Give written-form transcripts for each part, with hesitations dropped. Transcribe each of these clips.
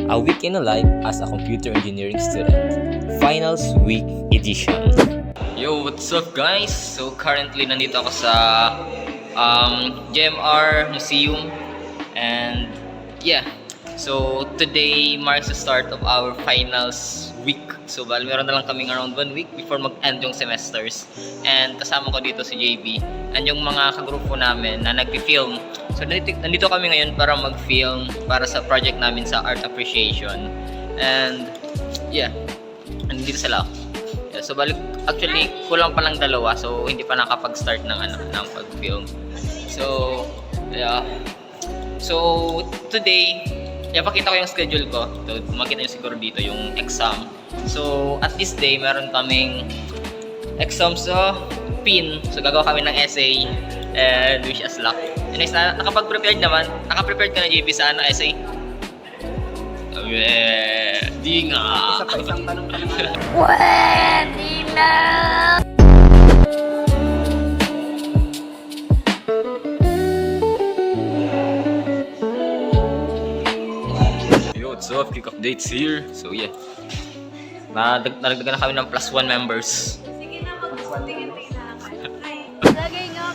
A Week in a Life as a Computer Engineering Student, Finals Week Edition. Yo, what's up guys? So currently nandito ako sa GMR Museum and yeah, so today marks the start of our finals week. So bali meron na lang kaming around 1 week before mag-end yung semesters. And kasama ko dito si JB and yung mga kagrupo namin na nagpi-film. So nandito kami ngayon para mag-film para sa project namin sa art appreciation. And yeah, nandito sila. Yeah, so bali actually kulang pa lang dalawa, so hindi pa nakapag-start ng ng pag-film. So yeah. So today, pakita ko yung schedule ko. So, makita nyo siguro dito yung exam. So, at this day, meron kaming exam sa PIN. So, gagawa kami ng essay and wish us luck. Anyways, nakapag-prepared naman. Nakaprepared ka na, JB, sa essay? Di nga. Isa pa isang tanong pa naman. Pwede na! What's up? Kick updates here. So yeah, nadagdagan na kami ng +1 members. Sige na, mag-tingin na. Lagay nga,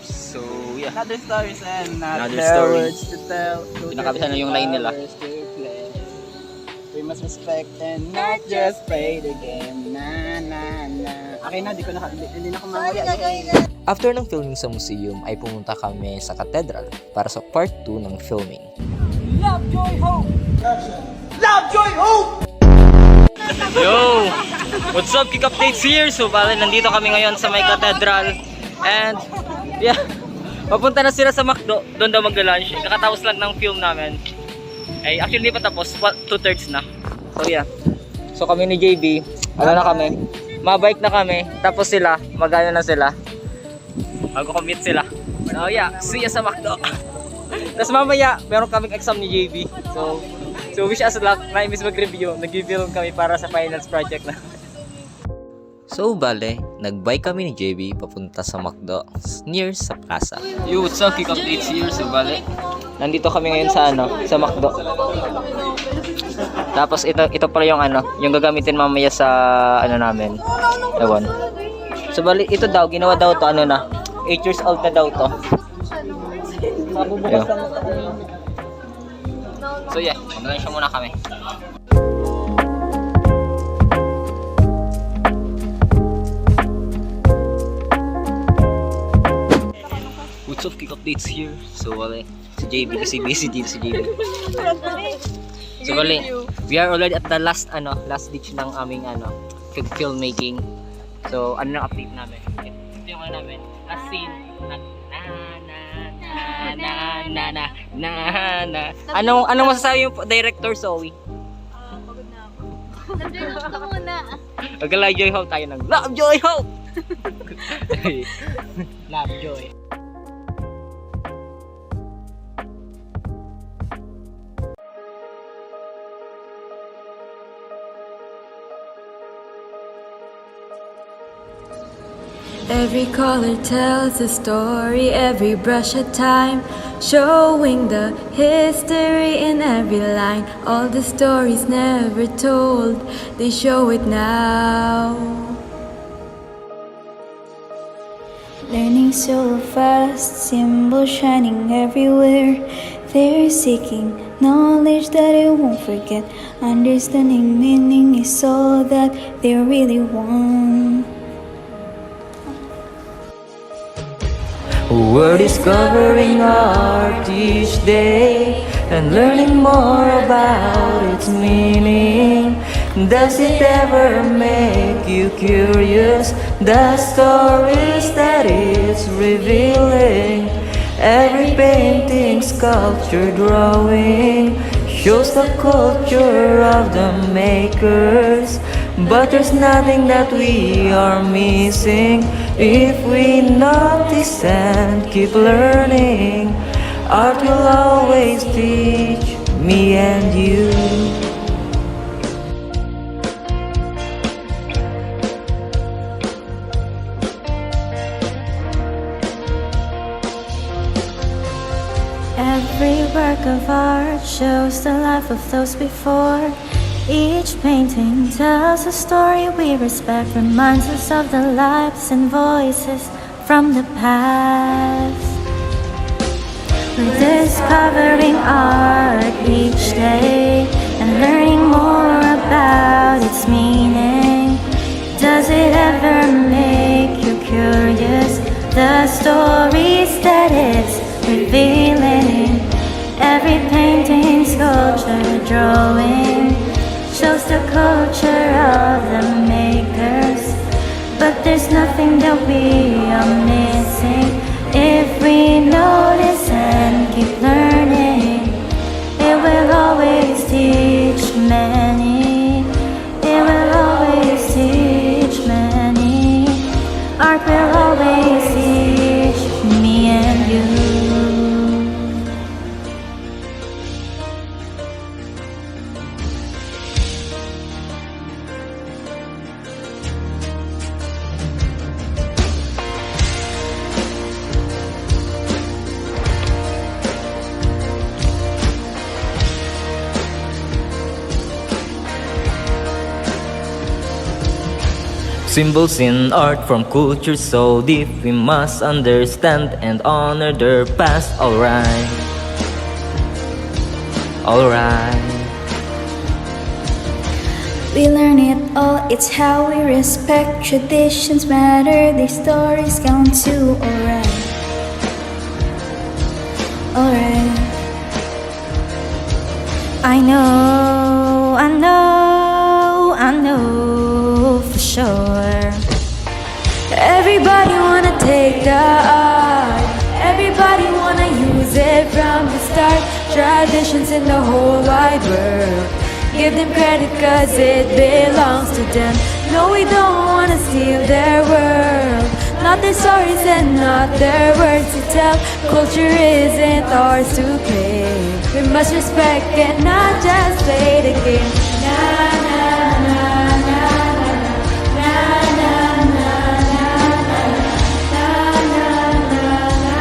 So yeah, Another stories and Another another stories. words to tell. Pinakabisan na yung line nila. We must respect and not just play the game. Na na na. Okay na, hindi na ako mamaya. After ng filming sa museum ay pumunta kami sa cathedral para sa part 2 ng filming. Love, joy, hope! Love, joy, hope! Yo! What's up? Kick updates here. So bale nandito kami ngayon sa may cathedral. And yeah, papunta na sila sa McDo. Doon daw mag-lunch. Kakatapos lang ng film namin. Ay actually hindi pa tapos, 2/3 na. So yeah. So kami ni JB, na kami. Mabike na kami. Tapos sila, magana na sila. Mag-commit sila. So yeah, see ya sa McDo. Tapos mamaya, meron kaming exam ni JB. So wish us luck. Na-miss mag-review. Nag-film kami para sa finals project na. So bale, nag-bike kami ni JB papunta sa McDo near sa plaza. Yo, what's up? Kick updates here. So bale, nandito kami ngayon sa sa McDo. Tapos ito pala yung yung gagamitin mamaya sa namin. Ewan. So bale, ito daw, ginawa daw to 8 years old na daw to. Mabubukas lang ito. So yeah, mag-lunch muna kami. What's up, kick updates here. So wala, si JB kasi busy dito si JB. So wala, we are already at the last ditch ng aming filmmaking. So ano na update namin? Ito yung namin, last scene na. Anong masasabi yung director, Zoe? Pagod na ako. Nandun ka muna. Mag-live joy hope tayo ng Love Joy Hope! Love Joy. Every color tells a story, every brush a time, showing the history in every line. All the stories never told, they show it now. Learning so fast, symbols shining everywhere. They're seeking knowledge that it won't forget. Understanding meaning is all that they really want. We're discovering art each day and learning more about its meaning. Does it ever make you curious? The stories that it's revealing. Every painting, sculpture, drawing shows the culture of the makers. But there's nothing that we are missing if we notice and keep learning. Art will always teach me and you. Every work work of art shows the life of those before. Each painting tells a story we respect, reminds us of the lives and voices from the past. We're discovering art each day and learning more about its meaning. Does it ever make you curious? The stories that it's revealing. Every painting, sculpture, drawing shows the culture of the makers. But there's nothing that we are missing if we notice and keep learning. It will always teach many. It will always teach many. Art will always teach me and you. Symbols in art from culture so deep, we must understand and honor their past. Alright, alright. We learn it all, it's how we respect. Traditions matter, these stories count too. Alright, alright. I know for sure. Everybody wanna take the art. Everybody wanna use it from the start. Traditions in the whole wide world. Give them credit cause it belongs to them. No, we don't wanna steal their world. Not their stories and not their words to tell. Culture isn't ours to claim. We must respect and not just play the game. Na na na na na na na na na na na na.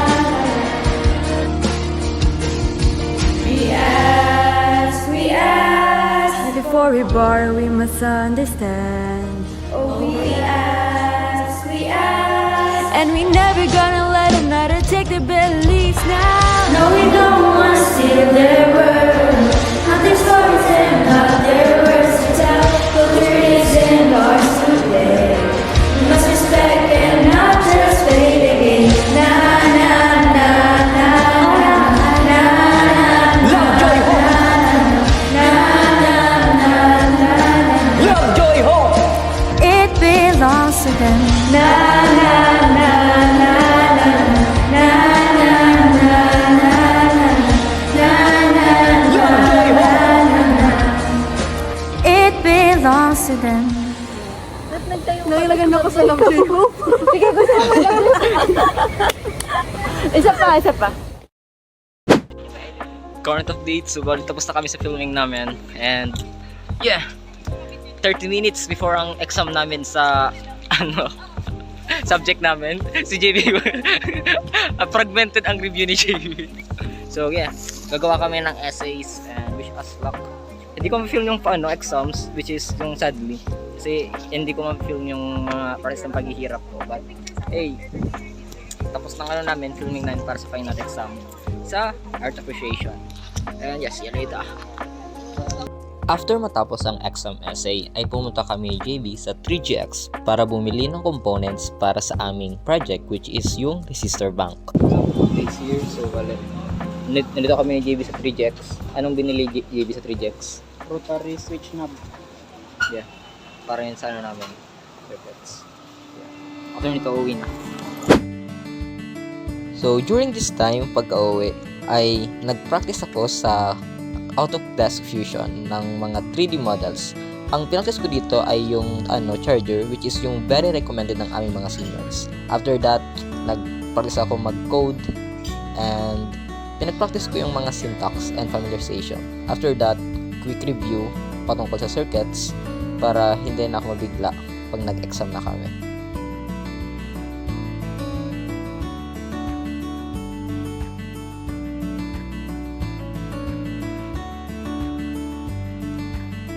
We ask. Before we borrow, we must understand. Oh, we ask, we ask. And we never gonna let another take their beliefs now. No, we don't wanna steal their world. Not their stories and not their words to tell. Culture isn't ours to play. We must respect and not just play the game. Na na na na na na na. Love, joy, hope. Love, joy, hope. It belongs to them. Na na na na na na na na na na. It belongs to them. Nailagan ako sa love joy ko. Sige, gusto mo lang. Isa pa. Current update, so bali tapos na kami sa filming namin. And yeah, 30 minutes before ang exam namin sa subject namin. Si JB fragmented ang review ni JB. So yeah, gagawa kami ng essays and wish us luck. Hindi ko ma-film yung exams, which is yung sadly. Kasi hindi ko ma-film yung mga parts ng paghihirap ko. But hey, tapos ng namin, filming namin para sa final exam sa art appreciation. And yes, see you later. After matapos ang exam essay, ay pumunta kami JB sa 3GX para bumili ng components para sa aming project, which is yung resistor bank. This year, so wala. Nandito kami ni JB sa 3GX. Anong binili JB sa 3GX? Rotary switch knob. Yeah. Para yun sa namin. Perfect. Yeah. After nito, uwi na. So, during this time, pagka-uwi, ay nag-practice ako sa Autodesk Fusion ng mga 3D models. Ang pinractice ko dito ay yung charger, which is yung very recommended ng aming mga seniors. After that, nag-practice ako mag-code and pinag-practice ko yung mga syntax and familiarization. After that, quick review patungkol sa circuits para hindi na ako mabigla pag nag-exam na kami.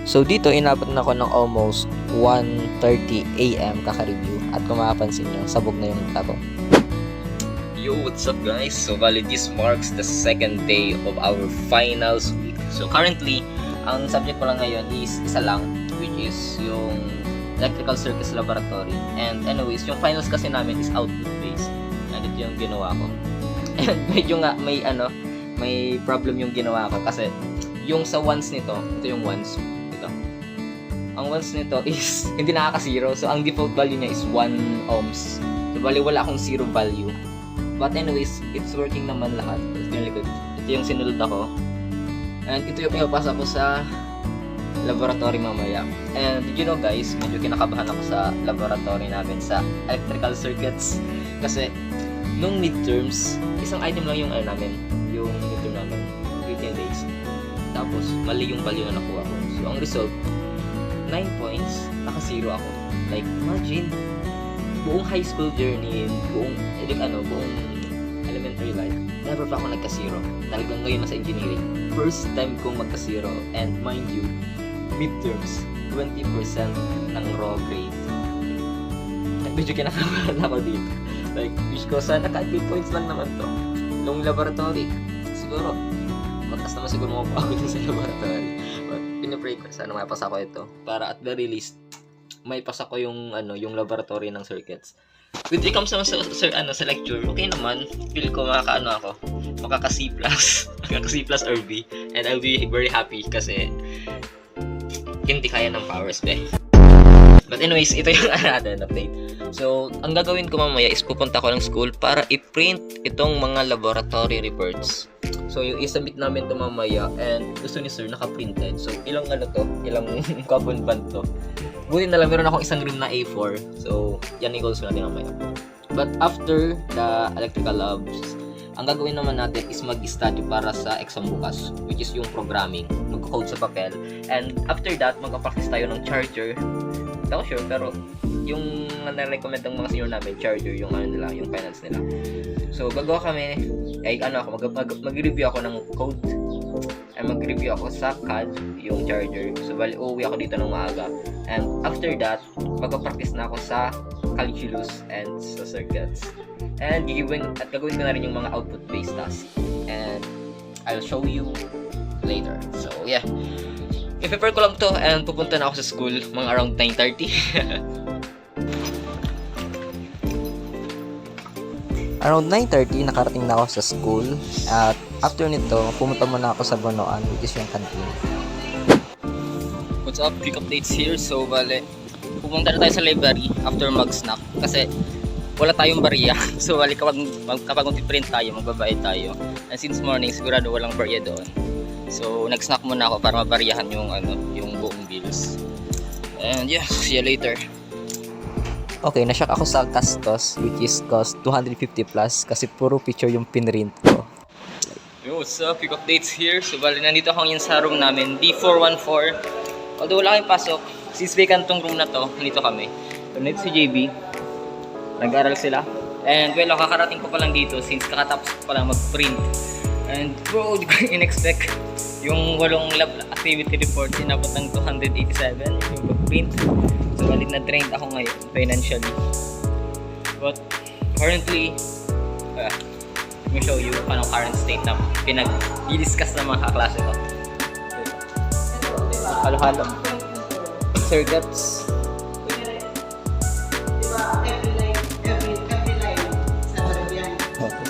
So dito inabot na ako ng almost 1:30 AM kaka-review at kung makapansin nyo, sabog na yung laro. Yo, what's up guys? So bali this marks the second day of our finals week. So currently, ang subject ko lang ngayon is isa lang, which is yung electrical circuits laboratory. And anyways, yung finals kasi namin is output based. And ito yung ginawa ko. And medyo nga may problem yung ginawa ko kasi yung sa ones nito, ito yung ones. Ang ones nito is hindi nakaka-zero. So, ang default value niya is 1 ohms. So, bali wala akong zero value. But anyways, it's working naman lahat. It's really good. Ito yung sinulod ako. And ito yung ipapasa ko sa laboratory mamaya. And did you know guys, medyo kinakabahan ako sa laboratory namin sa electrical circuits. Kasi, nung midterms, isang item lang yung namin. Yung midterm namin. 18 days. Tapos, mali yung value na nakuha ko. So, ang result, 9 points, naka-zero ako. Like, imagine, buong high school journey, buong elementary life, never pa ako nagka-zero. Talagang ngayon nasa engineering. First time kong magka-zero. And mind you, midterms, 20% ng raw grade. Medyo kinakabahan ako dito. Like, wish ko sana kahit 8 points lang naman to. Long laboratory. Siguro, mataas naman siguro mo pa ako din sa laboratory. Pinipray ko sana maipasa ko ito para at very least maipasa ko yung yung laboratory ng circuits. When it comes naman sa lecture, okay naman. Feel ko makaka C+, makaka C+ or B, and I'll be very happy kasi hindi kaya ng powers be. But anyways, ito yung natin update. So, ang gagawin ko mamaya is pupunta ko ng school para i-print itong mga laboratory reports. So, yung isubmit namin ito mamaya and gusto ni sir naka-printed. So, ilang ilang carbon band to. Buti na lang, meron akong isang rim na A4. So, yan yung goals ko natin mamaya. But after the electrical labs, ang gagawin naman natin is mag-study para sa exam bukas, which is yung programming. Mag-code sa papel. And after that, mag-practice tayo ng charger. Hindi ako sure, pero yung na-recommend ng mga senior namin, charger, yung yung finance nila. So, gagawa kami, mag-review ako ng code. Ay, mag-review ako sa CAD, yung charger. So, bali, uuwi ako dito ng maaga. And after that, mag-practice na ako sa calculus and sa circuits. And gagawin ko na rin yung mga output-based tasks. And I'll show you later. So, yeah. I-prepare ko lang to and pupunta na ako sa school mga around 9:30. Around 9:30, nakarating na ako sa school at after nito, pumunta muna ako sa Bonoan, which is yung canteen. What's up? Quick updates here. So, bale, pumunta na tayo sa library after mag-snack kasi wala tayong barya. So, bale, kapag mag-print tayo, magbabayad tayo. And since morning, sigurado walang barya doon. So, nag-snack muna ako para mabaryahan yung buong bills. And yeah, see you later. Okay, nashock ako sa Castos, which is cost 250 plus kasi puro picture yung pinrint ko. Yo, what's up? Quick updates here. So, bali, nandito ako ngayon sa room namin, D414. Although wala kaming pasok, since vacant tong room na to, nandito kami. So, nandito si JB. Nag-aaral sila. And well, kakarating ko pa lang dito since kakatapos ko pa lang mag-print. And bro, di ko in-expect yung 8 lab activity report inabot ng 287 yung pag-print. So, balit na drained ako ngayon financially. But currently, let me show you anong current state na pinag-discuss ng mga kaklase ko. Halo-halo. Circuits.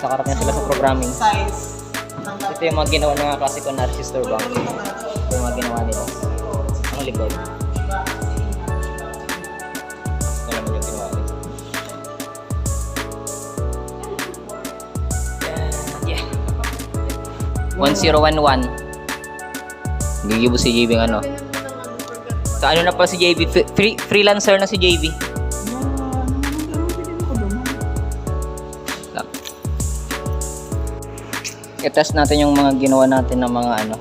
Sa karap niya sila sa programming. Ito yung mga ginawa ng mga klase ko na resistor bank. Ito yung mga ginawa nila. Ang likod. Ito naman yung ginawa nila. Yeah. 1011. Gigibo si JB ng ano. Sa ano na pala si JB? Freelancer na si JB. I-test natin yung mga ginawa natin ng mga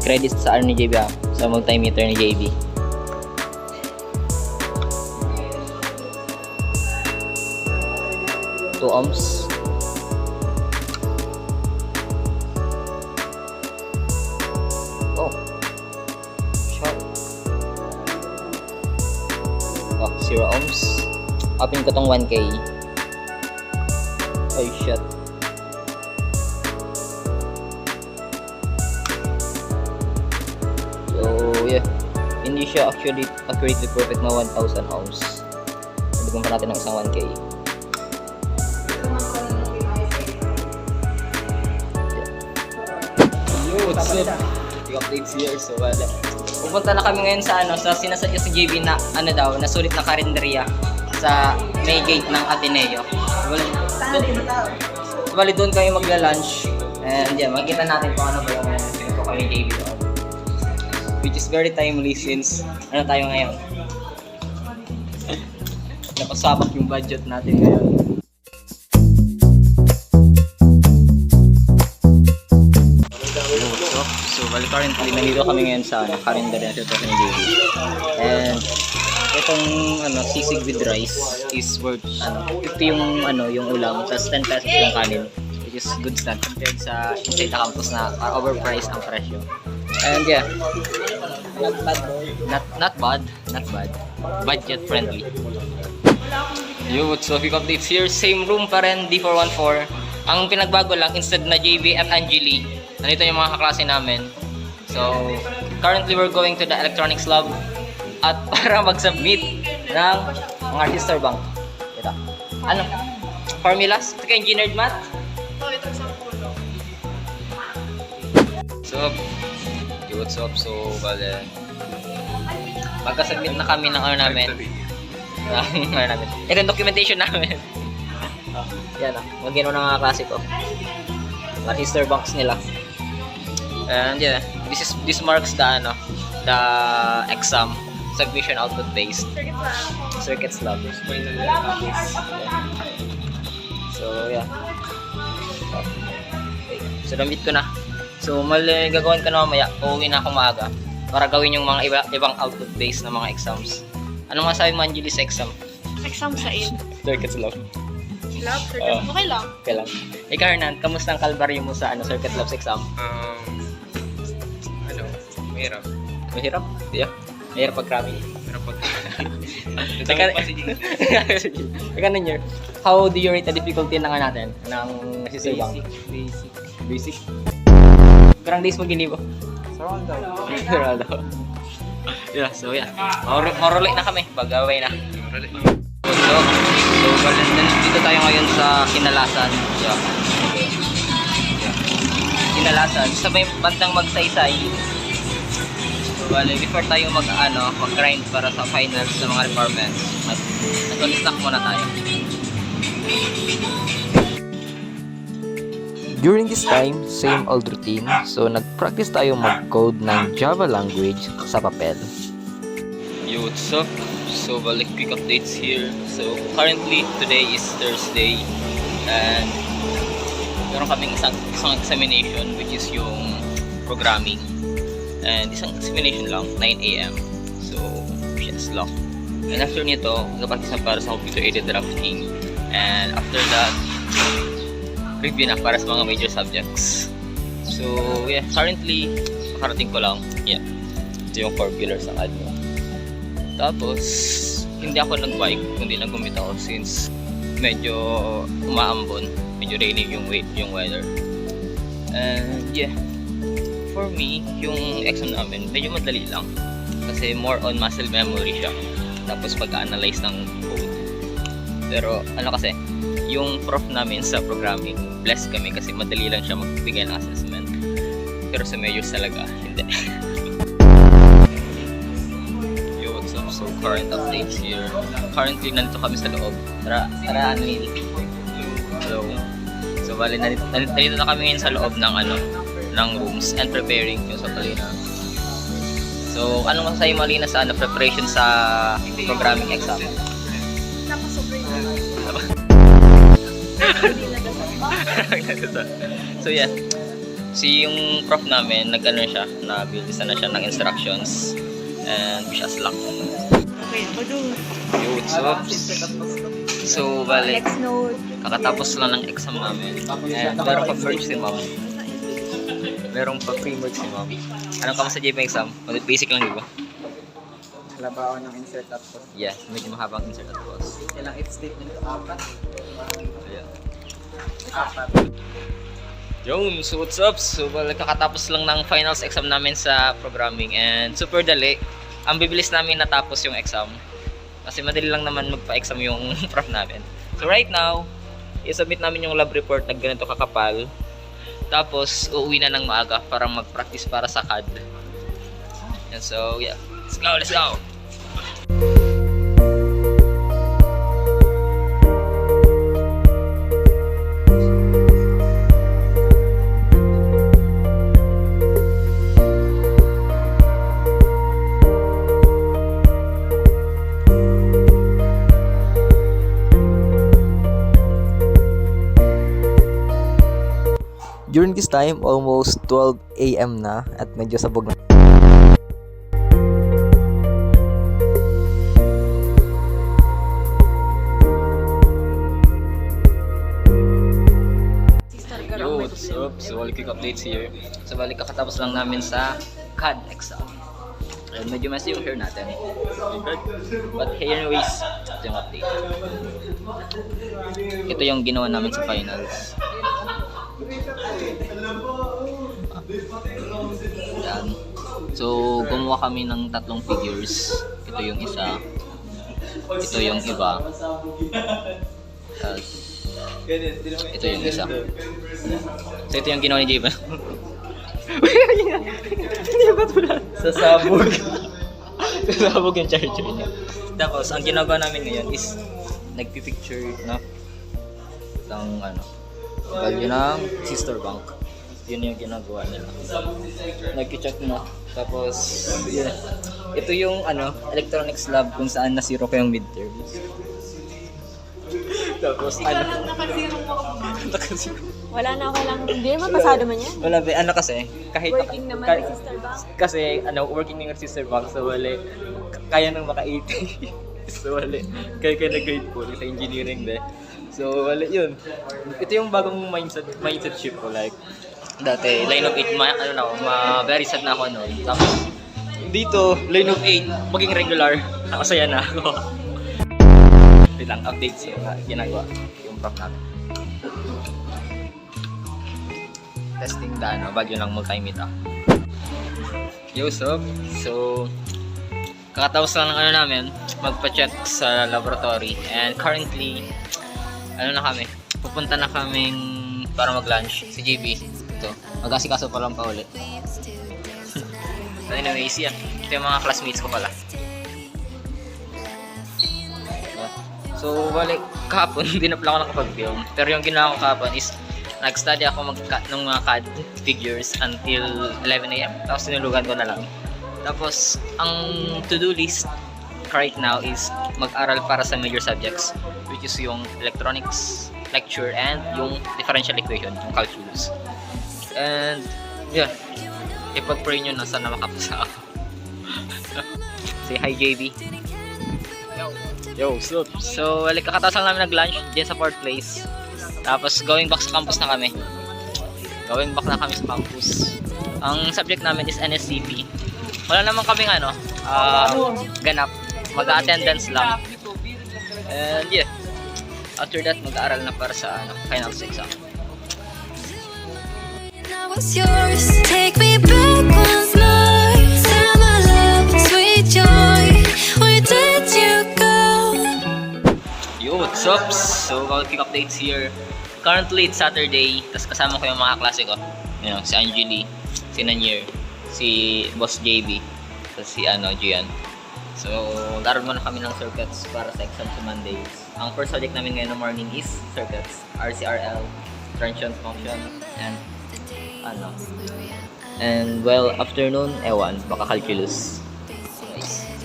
credits sa ni JB sa multimeter ni JB. Two ohms. Oh. Oh, 0 ohms. Open ko tong 1K. Oh, shit. So, yeah. Hindi siya actually accurately perfect na 1,000 ohms. Sabihin pa natin ng isang 1K. What's up? Yung updates here, so wala. Pupunta na kami ngayon sa sa sinasadya si JB na na sulit na karinderya sa may gate ng Ateneo. Bali doon kami magla-lunch. And yeah, makikita natin kung ano ba yung pinag ko kami JB doon. Which is very timely since tayo ngayon. Napasabak yung budget natin ngayon. So, bali currently, nandito kami ngayon sa karinderya na ni JB. And itong sisig with rice is worth 50 yung yung ulam, plus 10 pesos yung kanin, which is good stuff compared sa inside the campus na overpriced ang presyo. And yeah, not bad, budget friendly. Yo, what's up, updates here, same room pa rin, D414. Ang pinagbago lang, instead na JB at Angeli, nandito yung mga kaklase namin. So, currently we're going to the electronics lab at para mag-submit ng mga register bank. Ito. Ano? Formulas? Ito kay engineered math? Oh, ito sa pulo. So, what's up? So, bale, magka-submit na kami ng namin. Ito yung documentation namin. Yan magino ng mga klase ko. Mga register banks nila. And yeah, this marks the exam submission output based circuits lab. So yeah. So namit ko na. So gagawin ko na mamaya. Uuwi na ako maaga para gawin yung mga ibang output based na mga exams. Ano masabi mo, Angeli, sa exam? Exam sa in. Circuits lab. Lab? Circuit? Okay lang. Okay lang. Ikaw, Hernan, kamusta ang kalbaryo mo sa circuit labs exam? Mahirap. Mahirap? Yeah. Mahirap pag-cramming. Mahirap pag... Teka na nyo, how do you rate the difficulty na nga natin ng resistor bank? Basic. Karang days mo ginibo? Sarado. Yeah, so yeah. Marulay na kami, bagaway na. So, dito tayo ngayon sa Kinalasan. Yeah. Okay. Yeah. Kinalasan, sa may bandang Magsaysay. So, before tayo mag-grind para sa finals ng mga requirements, nag-snack muna tayo. During this time, same old routine. So, nag-practice tayo mag-code ng Java language sa papel. Yo, what's up? So, balik quick updates here. So, currently, today is Thursday. And meron kaming isang examination, which is yung programming. And isang examination lang, 9 AM. So, yes, long. And after nito, nagpapakita para sa computer-aided drafting. And after that, review na para sa mga major subjects. So, yeah, currently, makarating ko lang. Yeah, ito yung 4 pillars ng admin. Tapos, hindi ako nag-bike, kundi nag-commute ako since medyo umaambon, medyo raining yung weather. And yeah, for me, yung exam namin, medyo madali lang. Kasi more on muscle memory siya. Tapos pag-analyze ng code. Pero kasi, yung prof namin sa programming, blessed kami kasi madali lang siya magbigay ng assessment. Pero sa majors talaga, hindi. Yo, what's up? So, current updates here. Currently, nandito kami sa loob. Tara, Anil. So, bali, nandito na kami ngayon sa loob ng rooms and preparing yung sa Palina. So, anong masasabi mo, Alina, sa preparation sa programming exam? So yeah, yung prof namin nag-build na siya ng instructions and wish us luck. Okay, ako do. Yo, what's up? So, bale, Next note. kakatapos lang ng exam namin. And meron pa merge si ma'am. Merong pa pre-merge si ma'am. Anong kamusta sa JP exam? Basic lang, di ba? Labaw ng insert tapos. Yeah, medyo mahabang insert at pause. Ilang if statement to? 4? Yeah. 4. Yung, so what's up? So, kakatapos lang ng finals exam namin sa programming and super dali. Ang bibilis namin natapos yung exam. Kasi madali lang naman magpa-exam yung prof namin. So right now, i-submit namin yung lab report na ganito kakapal. Tapos, uuwi na ng maaga para mag-practice para sa CAD. And so, yeah. Let's go! During this time, almost 12 a.m. na at medyo sabog na. Yo, what's up? So, balik quick updates here. So, balik kakatapos lang namin sa CAD exam. Ayun, medyo messy yung hair natin. But hey, anyways, ito yung update. Ito yung ginawa namin sa finals. Yan. So, gumawa kami ng 3 figures. Ito yung isa. Ito yung iba. Tapos, ito yung isa. So, ito yung ginawa ni Jayban. Hindi ba tulad? Sasabog. Sasabog yung charger niya. Tapos, ang ginagawa namin ngayon is nagpipicture na ng value ng sister bank. Yun yung ginagawa nila. Nag-check na. Tapos, yeah. Ito yung electronics lab kung saan nasiro ko yung midterms. Tapos, Nakasiro mo ka pa. nakasiro. Wala na ako lang. Hindi naman pasado man yan. Wala ba, kasi, kahit Working naman ni Sister Bank. Kasi, working ng sister bank, so wala, kaya nang maka-80. So wala, kaya nag-grade po sa engineering de. So wala yun. Ito yung bagong mindset shift ko, like, dati, line of 8, very sad na ako noon. Tapos, dito, line of 8, maging regular, nakasaya na ako. Wait lang, updates yung ginagawa, yung prof namin. Testing bagyo lang multi-meet ah. Yo, sup? So, kakatapos lang ng namin, magpa-check sa laboratory. And currently, kami, pupunta na kaming para mag-lunch si JB. Ito, mag-asikaso pa lang pa ulit. So anyways, yeah. Ito yung mga classmates ko pala. So, balik kahapon, hindi na pala ako nakapag-film. Pero yung ginawa ko kahapon is nag-study ako ng mga CAD figures until 11 a.m. Tapos sinulugan ko na lang. Tapos, ang to-do list right now is mag-aral para sa major subjects, which is yung electronics lecture and yung differential equation, yung calculus. And, yeah. Ipag-pray nyo na sana makapasa ako. Say hi, JB. Yo, what's up? So, kakatapos lang namin nag-lunch dyan sa 4th place. Tapos, going back sa campus na kami. Ang subject namin is NSCP. Wala naman kaming ganap. Mag-attendance lang. And yeah. After that, mag-aaral na para sa finals exam. Now it's yours. Take me back once more. Tell my love, sweet joy. Where did you go? Yo, what's up? So, quick updates here. Currently, it's Saturday. Tapos kasama ko yung mga klase ko. Si Angeli, si Nanier, si Boss JB, tapos si Gian. So, laro muna kami ng circuits para sa exam sa Mondays. Ang first subject namin ngayon na morning is circuits, RCRL, transient function, and well, afternoon, baka calculus.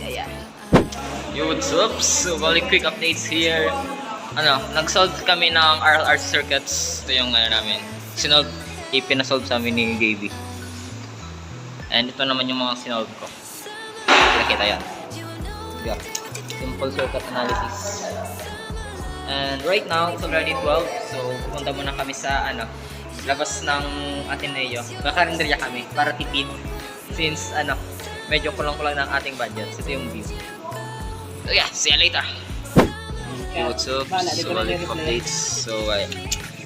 Yeah. Yo, what's up? So, quick updates here. Nag-solve kami ng RLRC circuits. Ito yung namin. Ipinasolve sa amin ni JB. And ito naman yung mga sinolve ko. Nakita yan. Yeah. Simple circuit analysis. And right now, it's already 12. So, pupunta muna kami sa labas ng Ateneo. Kakarinderya kami para tipid. Since medyo kulang-kulang ng ating budget. Ito yung view. So yeah, see you later! Okay, what's up? So, balik updates. So,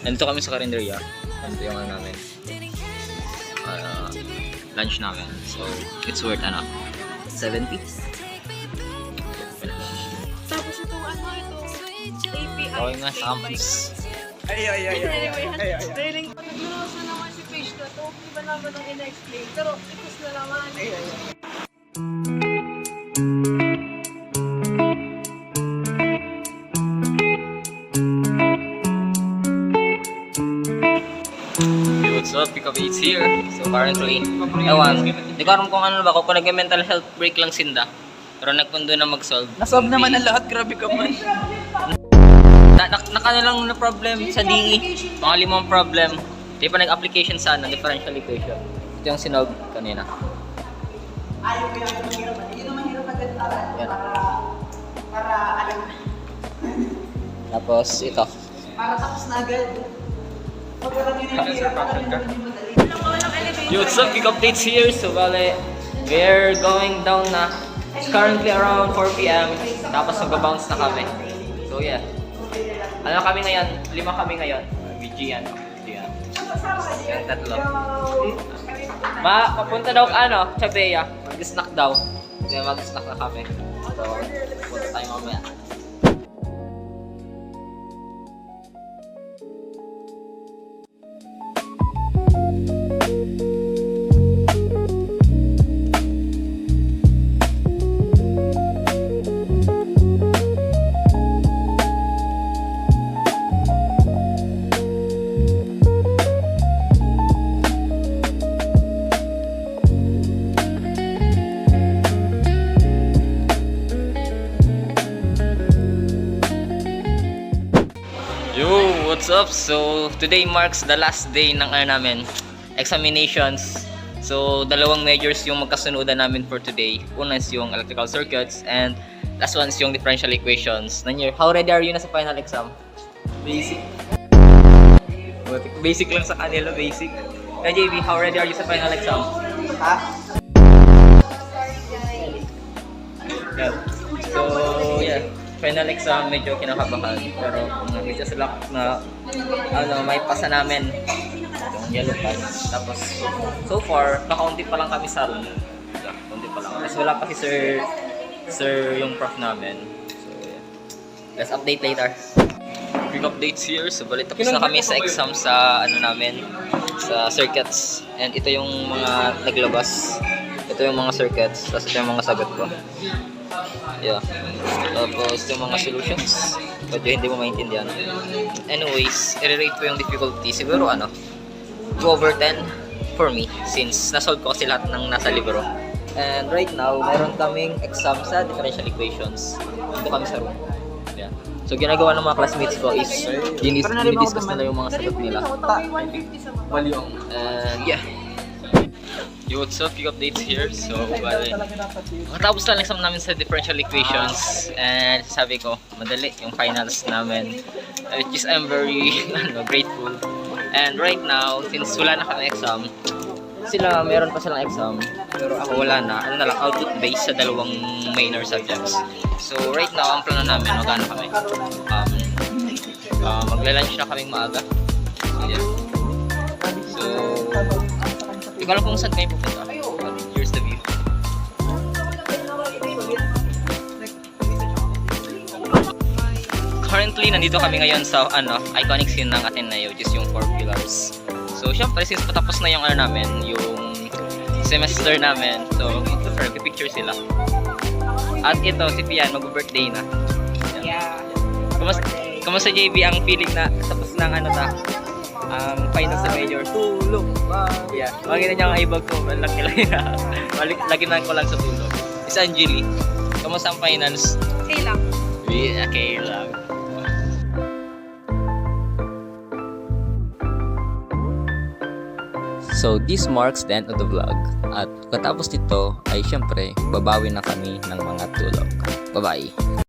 nandito kami sa Carinderia. Nandito yung ano namin. Lunch namin. So, it's worth 70? Tapos itong API. Okay nga, sa campus. Anyway, dahil naglulusa naman si Fish na to, iba naman ang ina-explain. Pero ipos na naman. Hey, what's up? Pick up It's here. So currently, ewan, di ko alam kung ano ba, kung nag-mental health break lang sinda. Pero nagpundo na mag-solve. Nasolve naman ang lahat, grabe ka man. Nakano lang na problem sa DE. Mga 5 problem. Di pa nag-application sana, differential equation. Ito yung sinolve kanina. Yan. Tapos ito. Para tapos na agad. Yo, what's up? Big updates here. So, bale, we're going down na. It's currently around 4 p.m. Tapos mag-bounce na kami. So, yeah. Ano kami ngayon? 5 kami ngayon. VG yan. Yan, tatlo. Papunta daw ano, Chabea. Mag-snack daw. Kaya mag-snack na kami. So, punta tayo mamaya. Yo, what's up? So, today marks the last day ng namin, examinations. So, dalawang majors yung magkasunodan namin for today. Una is yung electrical circuits and last one is yung differential equations. Nanyo, how ready are you na sa final exam? Basic. Basic lang sa kanila, basic. JB, how ready are you sa final exam? Ha? Yeah. So, yeah. Final exam, medyo kinakabahan. Pero with just luck na may pasa namin yung yellow pass. Tapos, so far, kakaunti pa lang kami sa room. Yeah, kaunti pa lang. Tapos wala pa si sir yung prof namin. So, yeah. Let's update later. Quick updates here. So, balik tapos na kami sa exam sa namin, sa circuits. And ito yung mga naglabas. Ito yung mga circuits. Tapos ito yung mga sagot ko. Yeah. Tapos yung mga solutions, medyo hindi mo maintindihan. Anyways, i-rate ko yung difficulty. Siguro 2 over 10 for me since nasolve ko kasi lahat ng nasa libro. And right now, meron kaming exam sa differential equations. Dito kami sa room. Yeah. So ginagawa ng mga classmates ko is dinidiscuss nila yung mga sagot nila. And yeah. Yo, what's up? Big updates here. So, matapos lang exam namin sa differential equations and sabi ko, madali yung finals namin, which is I'm very grateful. And right now, since wala na kami exam, sila meron pa silang exam, pero ako wala na. Ano na lang, output based sa dalawang minor subjects. So, right now, ang plano namin, magano kami? Magla-lunch na kaming maaga. So, yeah. So, hindi ko alam kung saan kayo pupunta. Here's the view. Currently, nandito kami ngayon sa iconic scene ng Ateneo, which is yung 4 pillars. So, syempre, since patapos na yung namin, yung semester namin, so, nagpipicture sila. At ito, si Pian, mag-birthday na. Yeah. Kamusta JB ang feeling na tapos ng ang final sa major? Tulog! Yeah. Makikita niyo ang ibag ko, laki lang na. Laginan ko lang sa tulog. Is Angeli, kamusta ang finals? Okay lang. Okay lang. So this marks the end of the vlog. At katapos nito ay syempre babawi na kami ng mga tulog. Bye-bye!